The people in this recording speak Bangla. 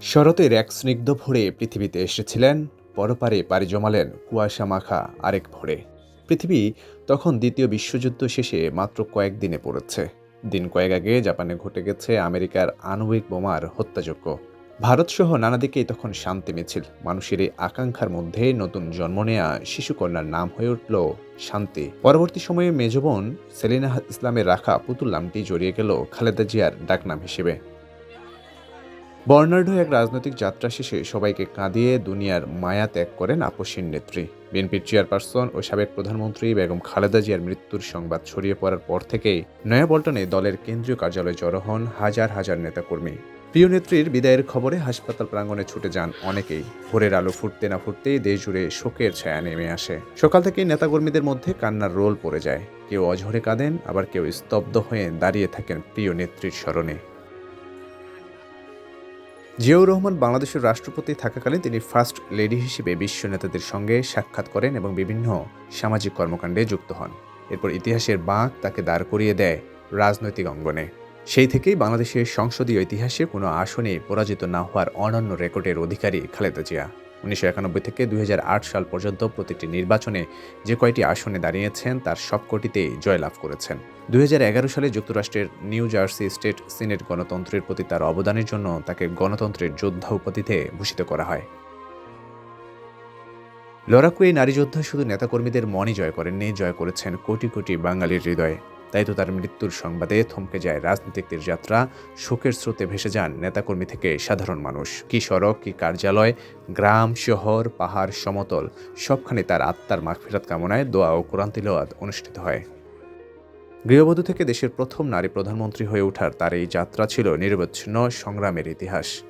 শরতের এক স্নিগ্ধ ভোরে পৃথিবীতে এসেছিলেন, পরপারে পাড়ি জমালেন কুয়াশা মাখা আরেক ভোরে। পৃথিবী তখন দ্বিতীয় বিশ্বযুদ্ধ শেষে মাত্র কয়েকদিনে পড়েছে। দিন কয়েক আগে জাপানে ঘটে গেছে আমেরিকার আণবিক বোমার হত্যাযজ্ঞ। ভারতসহ নানা দিকেই তখন শান্তি মিছিল। মানুষের এই আকাঙ্ক্ষার মধ্যে নতুন জন্ম নেয়া শিশুকন্যার নাম হয়ে উঠল শান্তি। পরবর্তী সময়ে মেজবোন সেলিনা ইসলামের রাখা পুতুল নামটি জড়িয়ে গেল খালেদা জিয়ার ডাকনাম হিসেবে। বর্ণাঢ্য এক রাজনৈতিক যাত্রা শেষে সবাইকে কাঁদিয়ে দুনিয়ার মায়া ত্যাগ করেন আপসীন নেত্রী। বিএনপির চেয়ারপারসন ও সাবেক প্রধানমন্ত্রী বেগম খালেদা জিয়ার মৃত্যুর সংবাদ ছড়িয়ে পড়ার পর থেকেই নয়াপল্টনে দলের কেন্দ্রীয় কার্যালয়ে জড়ো হন হাজার হাজার নেতাকর্মী। প্রিয় নেত্রীর বিদায়ের খবরে হাসপাতাল প্রাঙ্গণে ছুটে যান অনেকেই। ভোরের আলো ফুটতে না ফুটতেই দেশ জুড়ে শোকের ছায়া নেমে আসে। সকাল থেকেই নেতাকর্মীদের মধ্যে কান্নার রোল পড়ে যায়। কেউ অঝরে কাঁদেন, আবার কেউ স্তব্ধ হয়ে দাঁড়িয়ে থাকেন প্রিয় নেত্রীর স্মরণে। জিয়াউর রহমান বাংলাদেশের রাষ্ট্রপতি থাকাকালীন তিনি ফার্স্ট লেডি হিসেবে বিশ্ব নেতাদের সঙ্গে সাক্ষাৎ করেন এবং বিভিন্ন সামাজিক কর্মকাণ্ডে যুক্ত হন। এরপর ইতিহাসের বাঁক তাকে দাঁড় করিয়ে দেয় রাজনৈতিক অঙ্গনে। সেই থেকেই বাংলাদেশের সংসদীয় ইতিহাসে কোনো আসনে পরাজিত না হওয়ার অনন্য রেকর্ডের অধিকারী খালেদা জিয়া। 1991 থেকে 2008 সাল পর্যন্ত প্রতিটি নির্বাচনে যে কয়টি আসনে দাঁড়িয়েছেন তার সবকটিতেই জয়লাভ করেছেন। 2011 সালে যুক্তরাষ্ট্রের নিউ জার্সি স্টেট সিনেট গণতন্ত্রের প্রতি তার অবদানের জন্য তাকে গণতন্ত্রের যোদ্ধা উপাধিতে ভূষিত করা হয়। লড়াকু এই নারী যোদ্ধা শুধু নেতাকর্মীদের মনই জয় করেননি, জয় করেছেন কোটি কোটি বাঙালির হৃদয়ে। তাই তো তার মৃত্যুর সংবাদে থমকে যায় রাজনীতিকদের যাত্রা, শোকের স্রোতে ভেসে যান নেতাকর্মী থেকে সাধারণ মানুষ। কি সড়ক, কি কার্যালয়, গ্রাম, শহর, পাহাড়, সমতল, সবখানে তার আত্মার মাগফিরাত কামনায় দোয়া ও কোরআন তিলাওয়াত অনুষ্ঠিত হয়। গৃহবধূ থেকে দেশের প্রথম নারী প্রধানমন্ত্রী হয়ে ওঠার তার এই যাত্রা ছিল নিরবচ্ছিন্ন সংগ্রামের ইতিহাস।